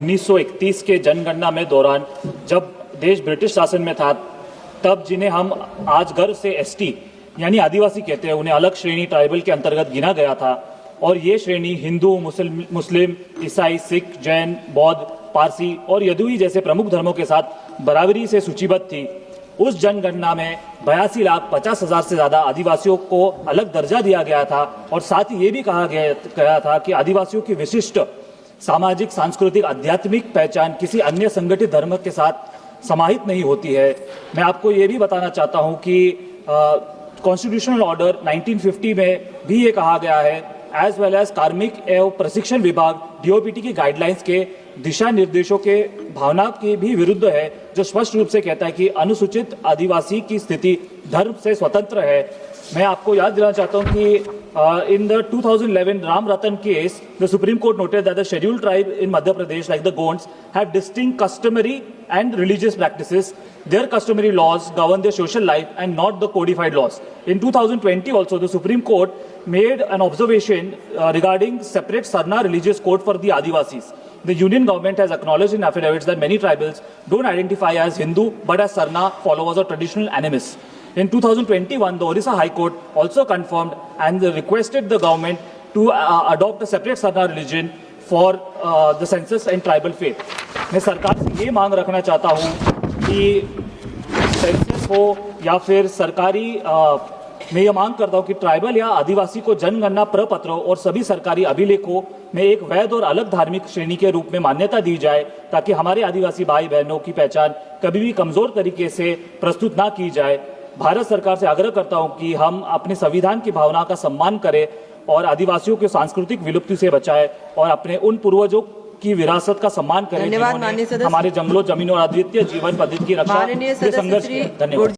1931 के जनगणना में दौरान जब देश ब्रिटिश शासन में था, तब जिन्हें हम आज गर्व से एसटी यानी आदिवासी कहते हैं, उन्हें अलग श्रेणी ट्राइबल के अंतर्गत गिना गया था। और ये श्रेणी हिंदू, मुस्लिम, ईसाई, सिख, जैन, बौद्ध, पारसी और यदुई जैसे प्रमुख धर्मों के साथ बराबरी से सूचीबद्ध थी। उस जनगणना में 82,50,000 से ज्यादा आदिवासियों को अलग दर्जा दिया गया था और साथ ही ये भी कहा गया था कि आदिवासियों की विशिष्ट सामाजिक, सांस्कृतिक, आध्यात्मिक पहचान किसी अन्य संगठित धर्म के साथ समाहित नहीं होती है। मैं आपको ये भी बताना चाहता हूं कि कॉन्स्टिट्यूशनल ऑर्डर 1950 में भी ये कहा गया है, एज वेल एज कार्मिक एवं प्रशिक्षण विभाग डीओपीटी की गाइडलाइंस के दिशा निर्देशों के भावना के भी विरुद्ध है, जो स्पष्ट रूप से कहता है कि अनुसूचित आदिवासी की स्थिति धर्म से स्वतंत्र है। मैं आपको याद दिलाना चाहता हूं कि in the 2011 Ram Ratan case, the Supreme Court noted that the scheduled tribe in Madhya Pradesh, like the Gonds, have distinct customary and religious practices. Their customary laws govern their social life and not the codified laws. In 2020 also, the Supreme Court made an observation regarding separate Sarna religious code for the Adivasis. The union government has acknowledged in affidavits that many tribals don't identify as Hindu but as Sarna followers or traditional animists. In 2021, the Orissa High Court also confirmed and requested the government to adopt a separate Sarna religion for the census and tribal faith. मैं सरकार से ये मांग रखना चाहता हूँ कि census हो या फिर सरकारी मैं ये मांग करता हूँ कि ट्राइबल या आदिवासी को जनगणना प्रपत्रों और सभी सरकारी अभिलेखों में एक वैध और अलग धार्मिक श्रेणी के रूप में मान्यता दी जाए, ताकि हमारे आदिवासी भाई बहनों की पहचान कभी भी कमजोर तरीके से प्रस्तुत ना की जाए। भारत सरकार से आग्रह करता हूं कि हम अपने संविधान की भावना का सम्मान करें और आदिवासियों की सांस्कृतिक विलुप्ति से बचाएं और अपने उन पूर्वजों की विरासत का सम्मान करें जिन्होंने हमारे जंगलों, जमीनों और अद्वितीय जीवन पद्धति की रक्षा के संघर्ष किया। धन्यवाद।